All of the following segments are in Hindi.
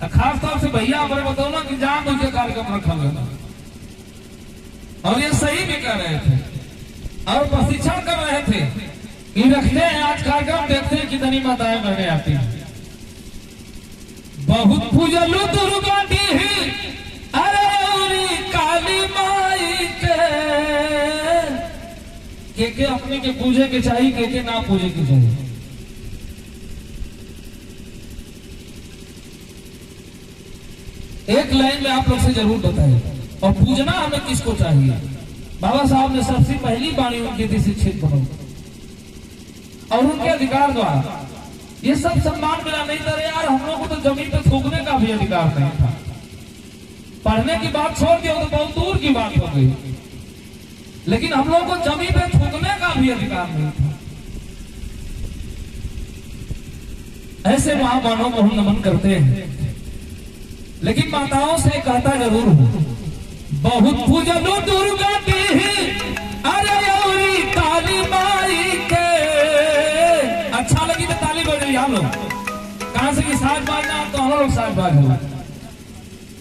खास तौर से भैया हमारे बताओ ना कि जान बुझ के कार्यक्रम रखा गया और ये सही भी कर रहे थे और प्रशिक्षण कर रहे थे कि रखते हैं आज कार्यक्रम, देखते हैं कितनी माताएं बहने आती हैं। बहुत पूजलू दुर्गा दी अरे काली माई के अपने के पूजे के चाहिए के ना पूजे के चाहिए। एक लाइन में आप लोग से जरूर बताइए और पूजना हमें किसको चाहिए। बाबा साहब ने सबसे पहली वाणी उनकी थी शिक्षित बनो और उनके अधिकार द्वारा ये सब सम्मान मिला। नहीं था यार, हम लोग को तो जमीन पे थूकने का भी अधिकार नहीं था। पढ़ने की बात छोड़ के वो तो बहुत दूर की बात हो गई, लेकिन हम लोग को जमीन पे थूकने का भी अधिकार नहीं था। ऐसे महामानवों को हम नमन करते हैं, लेकिन माताओं से कहता जरूर हूं, बहुत पूजलू दुर्गा दी अरे काली माई के। अच्छा लगी तो ताली बजाइए हम लोग। कहां से कि साज बाजना तो हम लोग साज बाज हो।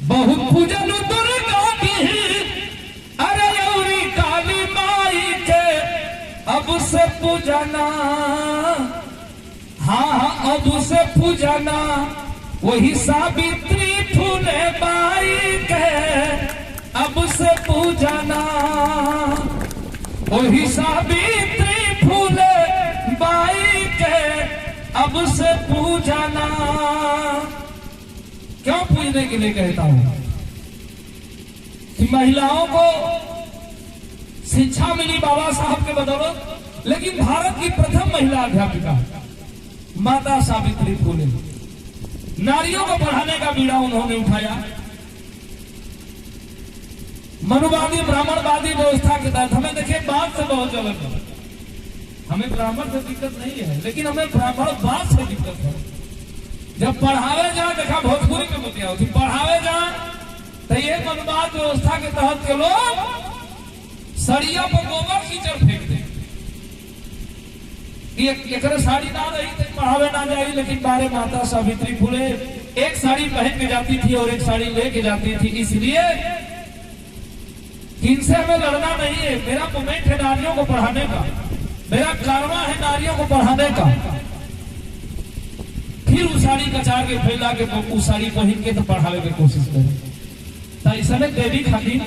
बहुत पूजलू दुर्गा दी अरे काली माई के। अब से पूजना, हाँ अब से पूजना वही सावित्री फूले बाई के। अब से पूजना वही सावित्री फूले बाई के। अब से पूजना। क्यों पूजने के लिए कहता हूं कि महिलाओं को शिक्षा मिली बाबा साहब के बदौलत, लेकिन भारत की प्रथम महिला अध्यापिका माता सावित्री फूले, नारियों को पढ़ाने का बीड़ा उन्होंने उठाया। मनुवादी ब्राह्मणवादी व्यवस्था के तहत हमें देखिए बात से बहुत जलन है। हमें ब्राह्मण से दिक्कत नहीं है, लेकिन हमें ब्राह्मणवाद से दिक्कत है। जब पढ़ावे जाए, देखा भोजपुरी में मुतिया होती, पढ़ावे जाए तो ये मनुवाद व्यवस्था के तहत के लोग सड़िया पर गोबर कीचड़ फेंक दे। एक साड़ी ना रही तो पढ़ावे ना जाए, लेकिन बारे माता सावित्री फूले एक साड़ी पहन के जाती थी और एक साड़ी लेके जाती थी, इसलिए इनसे हमें लड़ना नहीं है। मेरा मोमेंट है नारियों को पढ़ाने का, मेरा कारवां है नारियों को पढ़ाने का। फिर उस साड़ी कचार के फैला के उस साड़ी पहन के तो पढ़ाने की कोशिश करें। तो इस समय देवी खातिर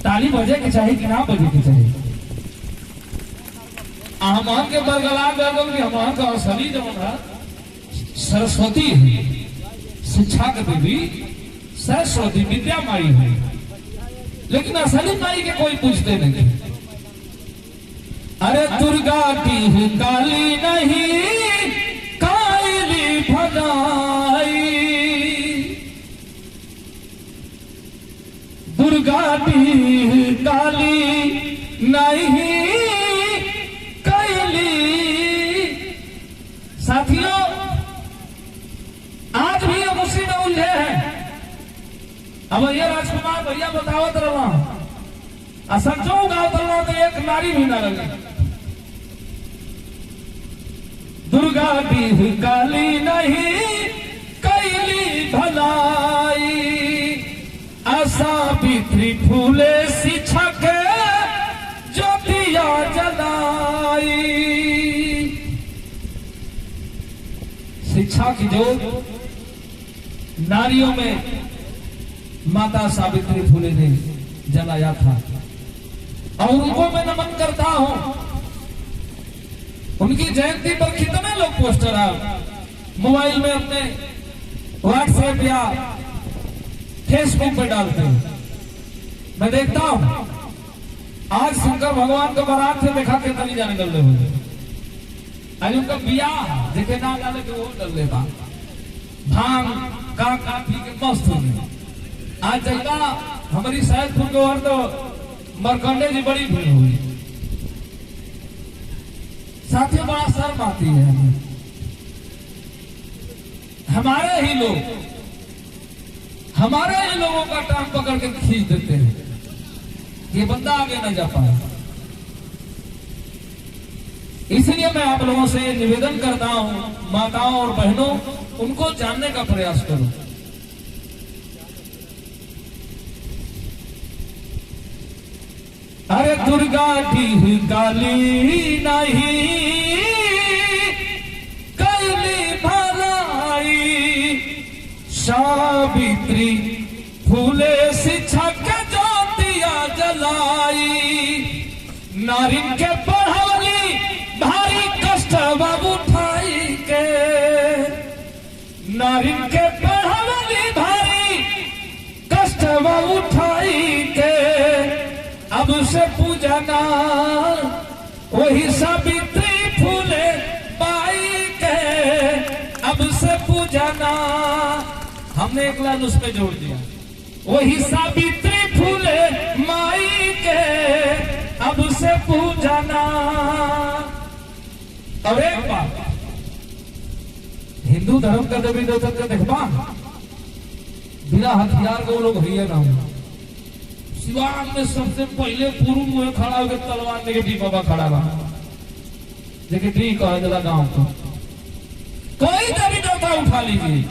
ताली बजे के चाहिए कि ना बजे के चाहिए। हमान के बरगला गल कि हमान का असली जो है सरस्वती है, शिक्षा के देवी सरस्वती विद्या माई है, लेकिन असली माई के कोई पूछते नहीं। अरे दुर्गा की काली नहीं काली भगाई, दुर्गा की काली नहीं काली। साथियों, आज भी हम उसी में उलझे हैं। अब ये राजकुमार भैया बतावत रहा सचो गाँव रहा तो एक नारी भी ना लगे। दुर्गा की काली नहीं कैली भलाई, सावित्री फूले शिक्षक ज्योतिया जलाई। शिक्षा की ज्योत नारियों में माता सावित्री फूले ने जलाया था और उनको मैं नमन करता हूं। उनकी जयंती पर कितने लोग पोस्टर मोबाइल में अपने व्हाट्सएप या फेसबुक पे डालते हैं। मैं देखता हूं आज शंकर भगवान का बारात से देखा के तली जाने गल हुए, आज उनका बियाह देखे ना डाले के वो डल लेता भांग का पी के मस्त हो गया। आज जगह हमारी सैदपुर के और तो मरकंडे जी बड़ी भीड़ हुई। साथियों, बड़ा शर्म आती है हमें। हमारे ही लोगों का टांग पकड़ के खींच देते हैं, ये बंदा आगे न जा पाए। इसलिए मैं आप लोगों से निवेदन करता हूं, माताओं और बहनों, उनको जानने का प्रयास करो दुर्गा दी काली नहीं कैली भलाई, सावित्री फूले शिक्षा के ज्योतिया जलाई, नारी के पढ़ावली भारी कष्ट बाबू उठाई के, नारी के पढ़ावली भारी कष्ट बाबू उठाई के, अब से पूजना वही सावित्री फूले बाई के, अब से पूजना। हमने एक लाइन उसमें जोड़ दिया, वही सावित्री फूले माई के, अब से पूजना। अब एक बात, हिंदू धर्म का देवी देवता का देखबा बिना हथियार के वो लोग है ना। शिवान में सबसे पहले पूर्व में खड़ा होकर तलवार लेके डी बाबा खड़ा रहा, लेकिन डी कह दिला गांव को कोई देवी देवता उठा लीजिए,